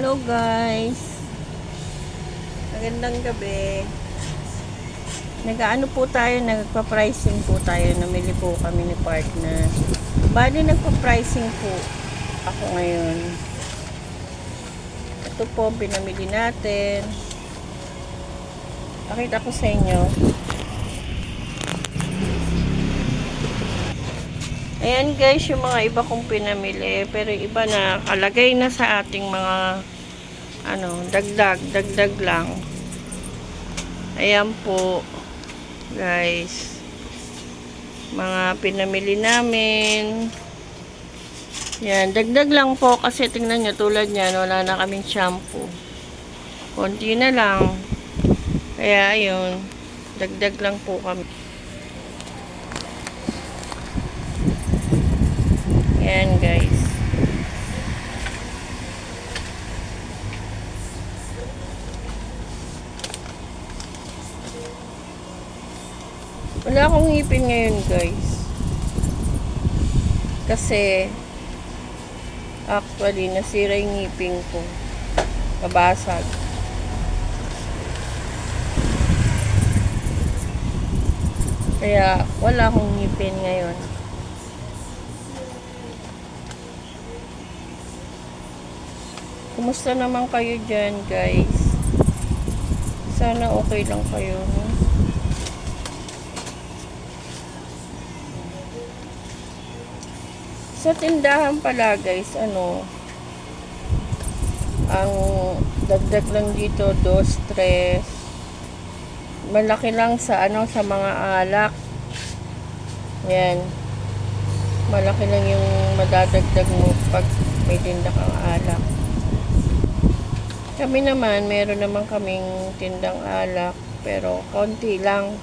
Hello guys. Magandang gabi. Nag-ano po tayo, nagpa-pricing po tayo. Namili po kami ni partner. Bali nagpa-pricing po ako ngayon. Ito po pinamili natin. Pakita ko sa inyo. Ayan guys, yung mga iba kong pinamili. Pero iba na kalagay na sa ating mga dagdag lang. Ayan po guys, mga pinamili namin. Yan, dagdag lang po kasi tingnan nyo, tulad nyan, wala na kaming shampoo. Konti na lang. Kaya ayun, dagdag lang po kami. Yan guys. Wala akong ngipin ngayon guys. Kasi actually nasira yung ngipin ko. Nabasag. Kaya wala akong ngipin ngayon. Kumusta naman kayo dyan guys? Sana okay lang kayo, no? Sa tindahan pala guys, ang dagdag lang dito, 2, 3. Malaki lang sa sa mga alak. Yan. Malaki lang yung madadagdag mo pag may tinda kang alak. Kami naman, meron naman kaming tindang alak, pero konti lang.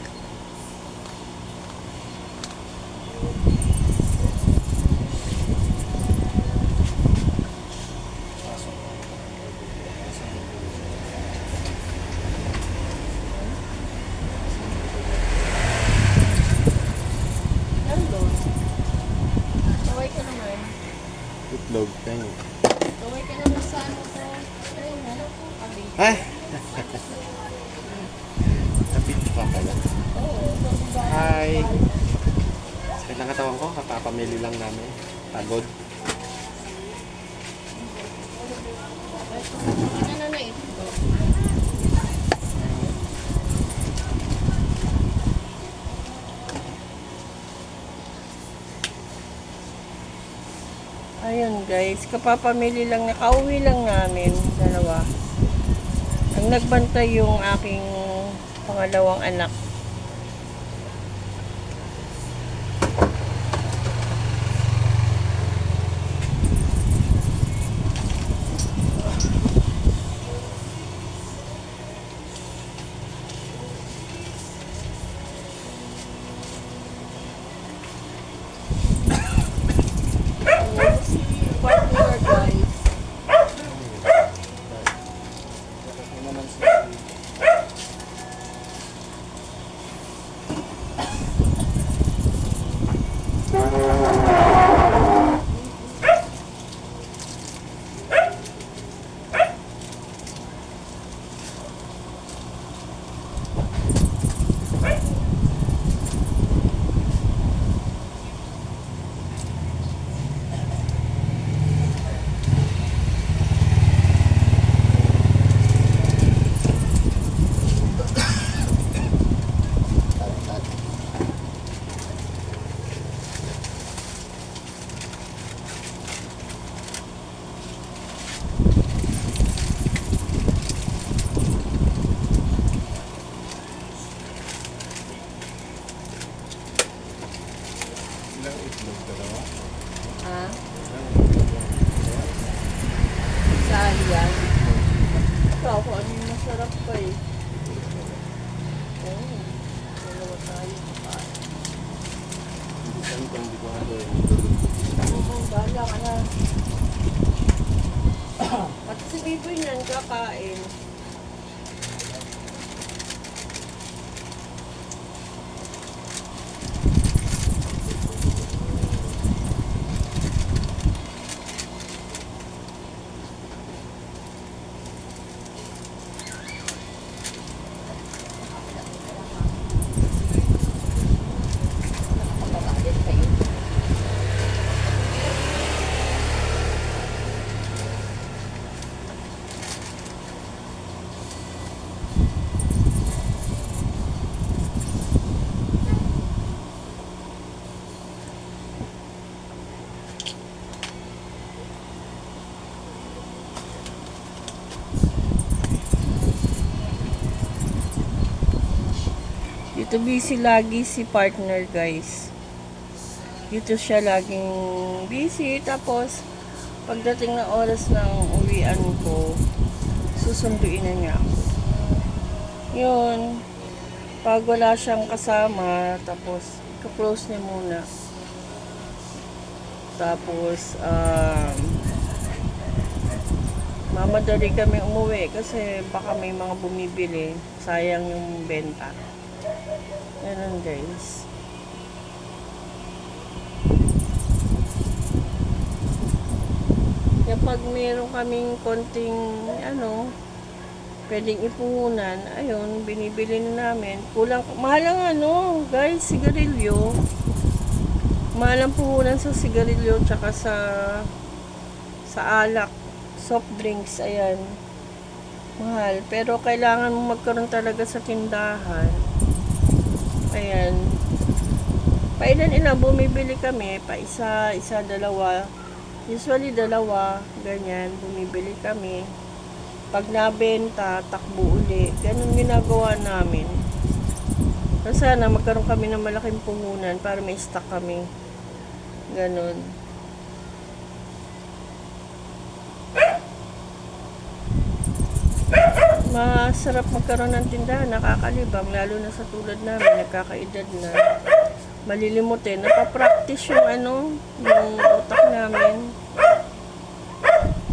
Kaway ka naman. Itlog, tayo. Kaway ka naman sa ko. Ayun, abi. Ay! Napitch pa pala. Hi! Sakit ng katawan ko, kapapamili lang namin. Pagod. Ano na ito? Ayun guys, kapapamili lang, nakauwi lang namin, dalawa. Ang nagbantay yung aking pangalawang anak. Partner guys. Ilang itlog, dalawa? Ha? Saan yan? Ikaw, kung ano yung masarap pa eh. Oo. Dalawa tayo kakain. Hindi ko ano eh. Oo, bahala ka na. At si Biboy niyan kakain. Dito busy lagi si partner, guys. Dito siya laging busy. Tapos, pagdating na oras ng uwian ko, susunduin na niya ako. Yun. Pag wala siyang kasama, tapos, ka-close niya muna. Tapos, mamadali kami umuwi kasi baka may mga bumibili. Sayang yung benta. Ganun, guys. Kaya pag meron kaming konting, pwedeng ipuhunan, ayun, binibili na namin. Kulang, mahal ang guys, sigarilyo. Mahal ang puhunan sa sigarilyo tsaka sa alak, soft drinks, ayan. Mahal. Pero kailangan mo magkaroon talaga sa tindahan. Ayan. Pailan-ilan bumibili kami, pa isa, dalawa. Usually dalawa, ganyan, bumibili kami. Pag nabenta, takbo uli. Ganun ginagawa namin. So, sana magkaroon kami ng malaking puhunan para may stock kami. Ganun. Masarap magkaroon ng tindahan, nakakalibang, lalo na sa tulad namin, nagkakaedad na. Malilimutin, napapractice yung yung utak namin.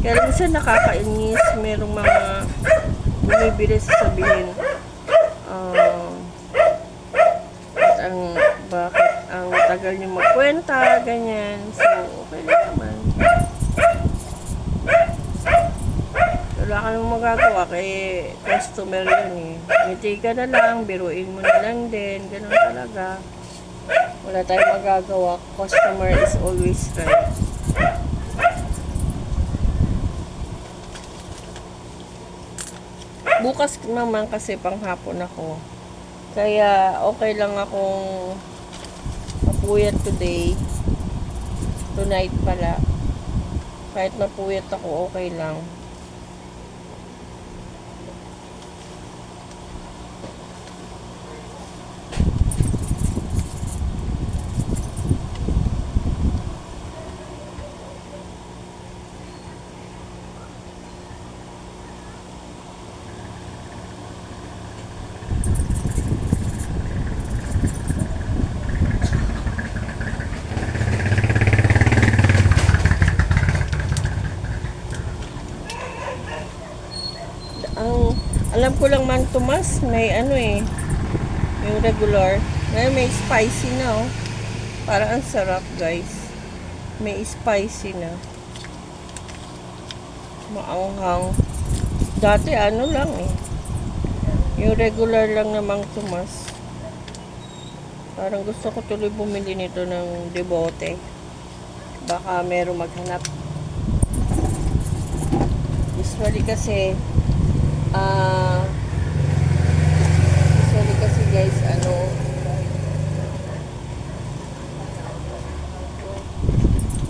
Kaya minsan nakakainis, merong mga bumibili sasabihin, bakit ang tagal niyo magkwenta, ganyan. So, okay lang naman. Wala ka nang magagawa kay customer yun eh. Ngiti ka na lang, biruin mo na lang din, ganun talaga. Wala tayong magagawa. Customer is always right. Bukas naman kasi panghapon ako. Kaya okay lang akong mapuyat today. Tonight pala. Kahit mapuyat ako, okay lang. Alam ko lang man Tomas, may yung regular. May spicy na Parang ang sarap, guys. May spicy na. Maanghang. Dati lang yung regular lang na Mang Tomas. Parang gusto ko tuloy bumili nito ng debote. Baka meron maghanap. Usually kasi guys, ito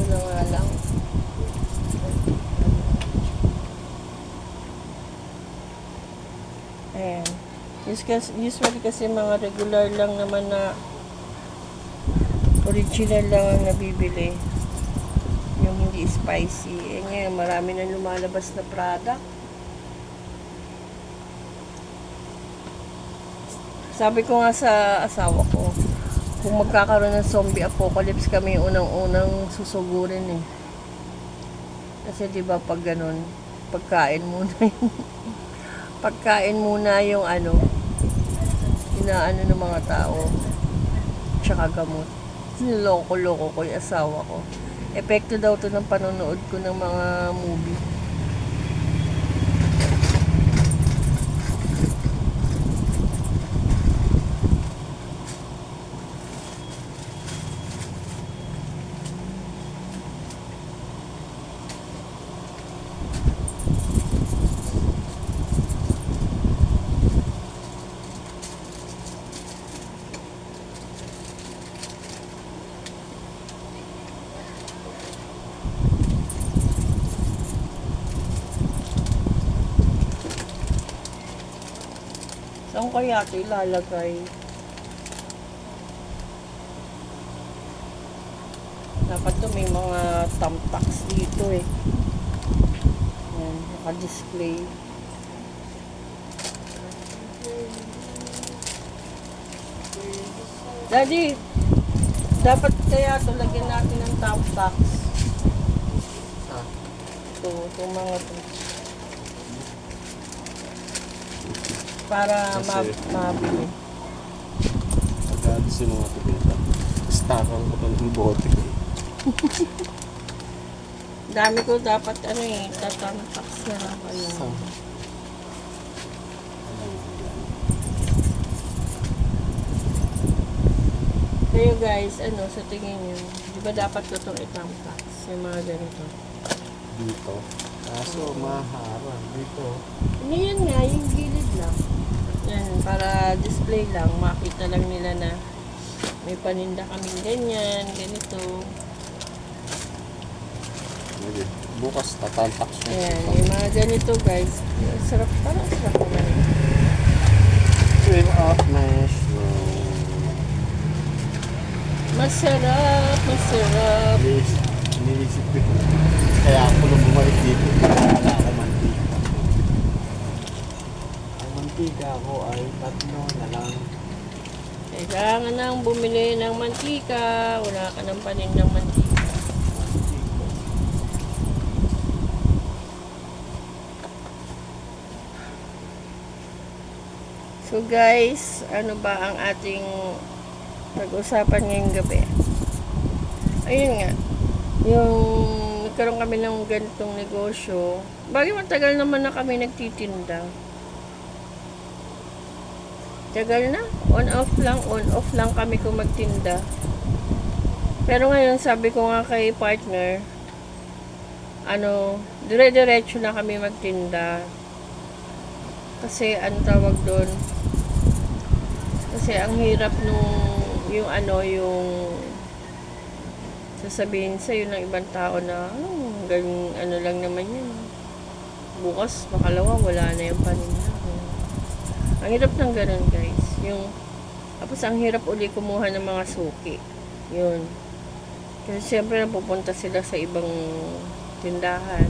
na nga lang. Ayan. Usually kasi mga regular lang naman na original lang ang nabibili. Yung hindi spicy. Ngayon, marami na lumalabas na product. Sabi ko nga sa asawa ko, kung magkakaroon ng zombie apocalypse kami, unang-unang susugurin Kasi diba pag ganun, pagkain muna yung inaano ng mga tao, tsaka gamot. Niloko-loko ko yung asawa ko. Epekto daw to ng panonood ko ng mga movie. Saan kaya ito ilalagay? Dapat to may mga thumbtacks dito eh. Yan, naka-display. Daddy, dapat kaya ito lagyan natin ng thumbtacks. Ah, Itong mga to. Para Kasi- mabili. Pag-aalis yung mga tubita. Stakan ko ito ng bote. Dami ko dapat ano eh, thumbtacks na lang kayo. Kayo guys, ano, sa tingin nyo, di ba dapat ko itong i-thumbtacks? Yung mga ganito. Dito. Kaso maharang dito. Hindi yan nga, yung gilid lang. Yan, para display lang, makita lang nila na may paninda kaming ganyan, ganito. Sige. Bukas tatantak siya. Ayan, yung mga ganito guys. Sarap, parang sarap naman. Cream of mushroom. Masarap, masarap. Iniisip ko. Kaya ako nung bumalik dito, wala ako mantika. Ang mantika ko ay 3 na lang. Kailangan nang bumili ng mantika. Wala ka ng panindang mantika. So guys, ano ba ang ating pag-usapan ngayong gabi? Ayun nga, yung nagkaroon kami ng ganitong negosyo. Bagay matagal naman na kami nagtitinda. Tagal na. On-off lang kami kung magtinda. Pero ngayon, sabi ko nga kay partner, ano, dire-diretso na kami magtinda. Kasi, ano tawag doon? Kasi, ang hirap nung, yung ano, yung sasabihin sa'yo ng ibang tao na, ganyan, ano lang naman yun. Bukas, makalawa, wala na yung paninda. Ang hirap ng ganun, guys. Yung, tapos ang hirap uli kumuha ng mga suki. Yun. Kasi siyempre napupunta sila sa ibang tindahan.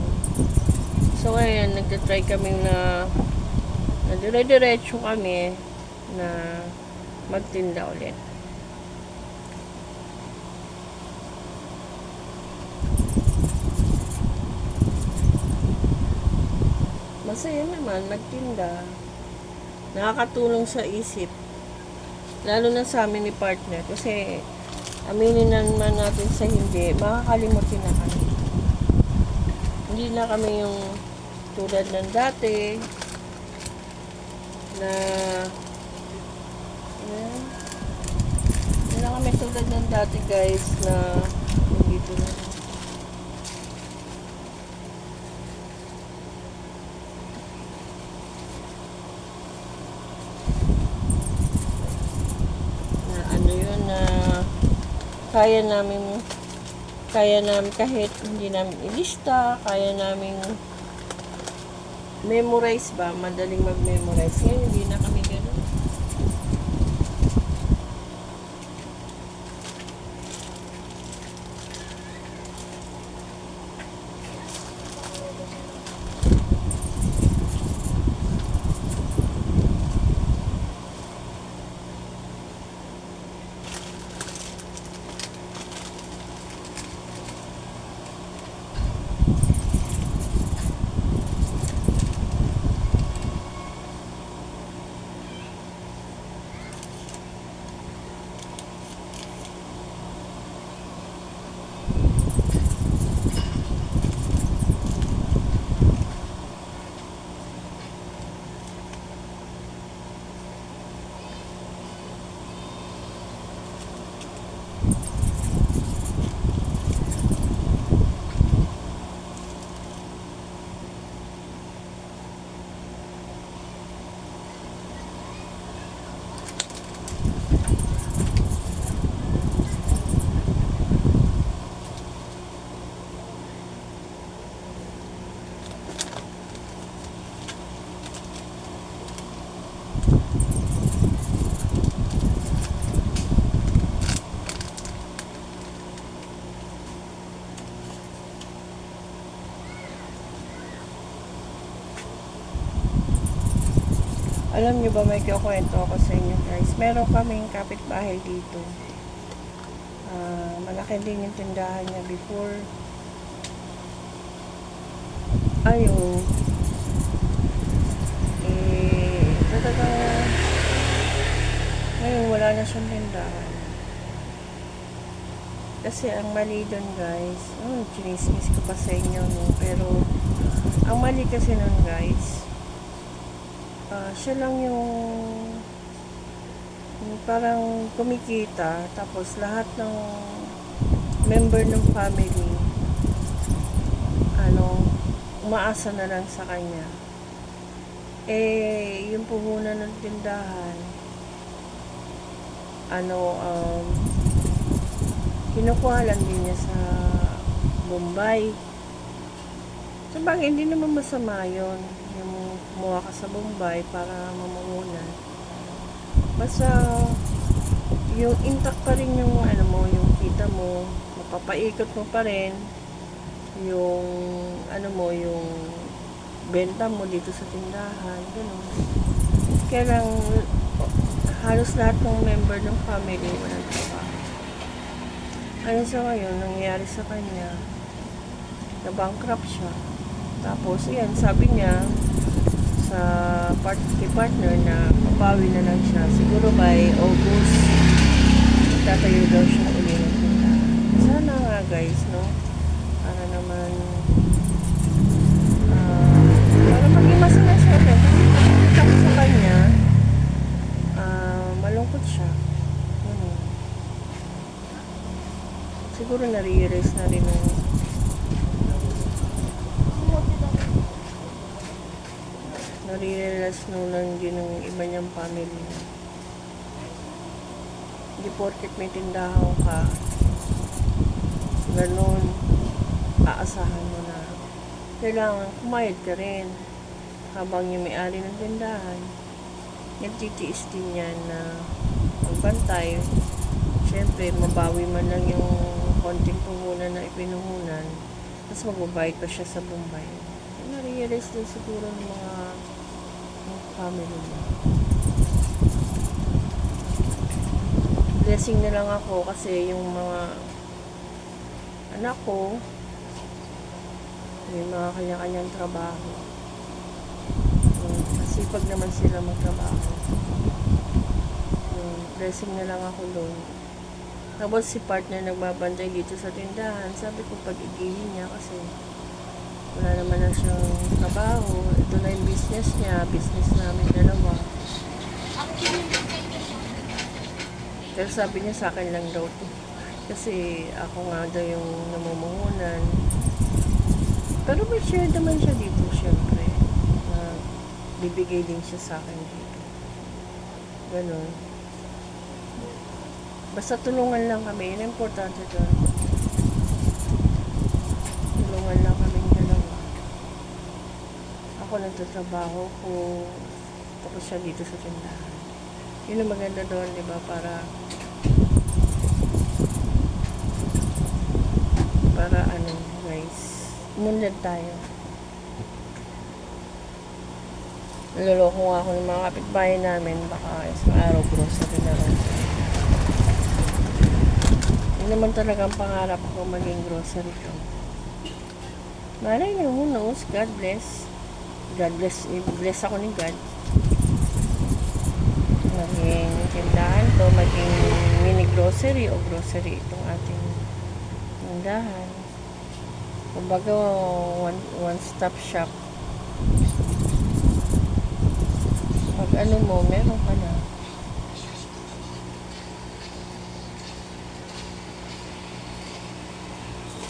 So ngayon, nagtatry kami na dire-diretso kami na magtinda ulit. Masaya naman magtinda. Nakakatulong sa isip. Lalo na sa amin ni partner. Kasi, aminin naman natin sa hindi, makakalimutin na kami. Hindi na kami yung tulad ng dati na ayan, hindi na kami tulad ng dati guys na dito na. Kaya namin kahit hindi namin ilista, kaya namin memorize ba, madaling mag-memorize. Ngayon, hindi na kami gano'n. Alam nyo ba, may kikwento ako sa inyo guys. Meron kaming kapitbahay dito. Malaki din yung tindahan niya before. Ayun. Talaga, ngayon wala na siyang tindahan. Kasi ang mali doon guys, chinismis ko pa sa inyo, no? Pero, ang mali kasi nun guys, siya lang yung parang kumikita, tapos lahat ng member ng family, umaasa na lang sa kanya. Yung puhunan ng tindahan, kinukuha lang din niya sa Bombay. Sabagay, hindi naman masama yun. Yung kumuha ka sa Bombay para mamuhunan. Basta, yung intact pa rin yung, yung kita mo, mapapaikot mo pa rin, yung, yung benta mo dito sa tindahan, gano'n. Kaya lang, halos lahat ng member ng family, walang trabaho. Ayun sa ngayon, nangyayari sa kanya, na-bankrupt siya. Tapos, ayan, sabi niya sa partner na mabawi na lang siya. Siguro by August, tatayo daw siya uli ng tindahan. Sana nga guys, no? Para naman, para maging masaya siya. Kasi pag sa kanya, malungkot siya. Siguro na-realize na rin nung din ng iba niyang family. Hindi porket may tindahan ka, ganun, aasahan mo na. Kailangan kumayad ka rin habang yung may-ari ng tindahan. Nagtitiis din yan na magbantay. Siyempre, mabawi man lang yung konting puhunan na ipinuhunan, tapos magbabayad pa siya sa Bombay. Na-realize din siguro ng mga family niya. Blessing na lang ako kasi yung mga anak ko may mga kanya-kanyang trabaho. Masipag naman sila magtrabaho. Blessing na lang ako doon. Tapos si partner nagbabantay dito sa tindahan. Sabi ko pag-igihin niya kasi wala naman na siyang trabaho. Ito na yung business niya. Business namin dalawa. Pero sabi niya sa akin lang daw to. Kasi ako nga daw yung namumuhunan. Pero may share naman siya dito syempre. Bibigay din siya sa akin dito. Ganon. Basta tulungan lang kami. Yun ang importante doon. Tulungan lang kami dalawa. Ako nagtatrabaho ko. Tapos siya dito sa tindahan. Yun ang maganda doon, di ba? Para guys. Umunlad tayo. Naloloko nga ako ng mga kapitbahay namin. Baka isang araw grocery na lang. Yun naman talagang pangarap ko maging grocery ko. Malay nyo, who knows? God bless. God bless. Bless ako ni God. Maging tindahan to, maging mini grocery o grocery itong ating tindahan. Kumbaga, one-stop shop. Pag meron ka na.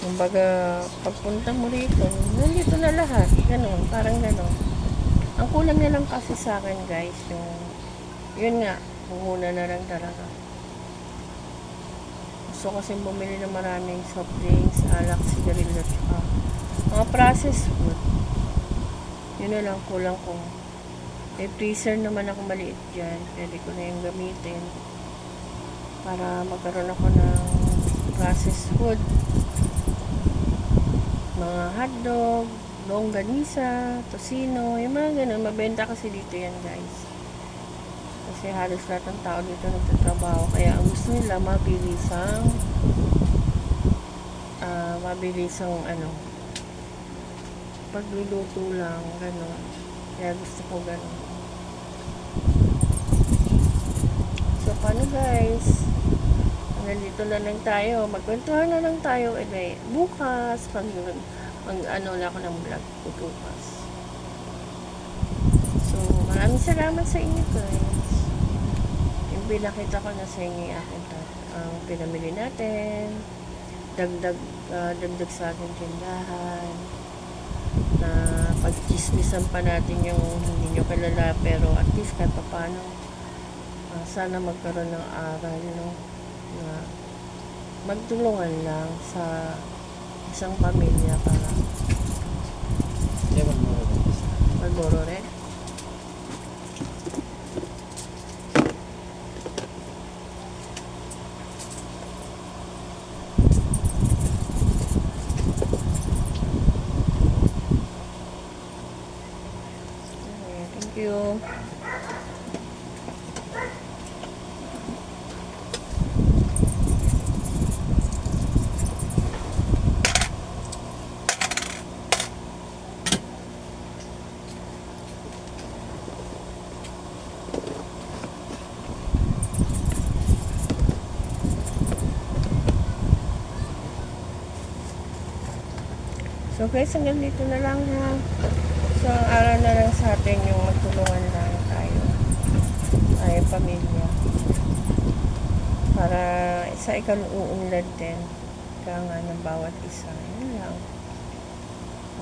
Kumbaga, pagpunta mo rito, nandito na lahat. Ganon, parang ganon. Ang kulang na lang kasi sa akin, guys, yun nga, puhuna na lang talaga. Gusto kasi bumili ng maraming soft drinks, alak, sigarilyo, tsaka mga processed food. Yun na lang, kulang ko. May freezer naman ako maliit dyan. Pwede ko na yung gamitin para magkaroon ako ng processed food. Mga hotdog, longganisa, tosino, yung mga ganun. Mabenta kasi dito yan, guys. Kasi halos lahat ng tao dito nagtatrabaho. Kaya ang gusto nila mabilisang ano, pagluluto lang, gano'n. Kaya gusto ko gano'n. So, paano guys? Nandito na lang tayo. Magkwentuhan na lang tayo. Bukas, pag ano na ako ng vlog ko bukas. So, maraming salamat sa inyo guys. Yung pinakita ko na sa inyo yung akin ang pinamili natin. Dagdag sa ating tindahan. Na pag-chismisan pa natin yung hindi nyo kilala, pero at least kahit pa paano sana magkaroon ng aral, no, na magtulungan lang sa isang pamilya para Ewan mo rin. magboro rin. Okay, thank you. So guys, hanggang dito na lang ha. So ang araw na lang sa atin yung magtulungan lang tayo ay pamilya. Para sa ikaluunlad din ka nga ng bawat isa. Yun lang.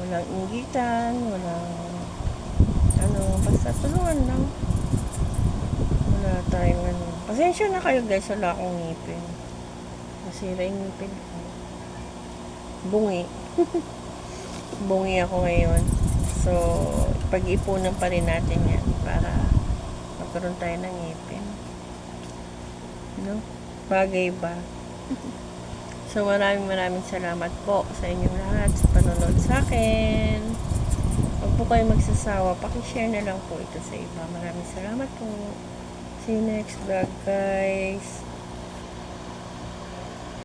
Walang inggitan, walang basta tulungan lang. Wala tayong Pasensya na kayo guys, wala akong ngipin. Nasira yung ngipin ko. Bungi. Bungi ako ngayon. So, pag-ipunan pa rin natin yan para magkaroon tayo ng ngipin. No? Bagay ba? So, maraming salamat po sa inyong lahat sa panonood sa akin. Huwag po kayo magsasawa. Pakishare na lang po ito sa iba. Maraming salamat po. See you next vlog, guys.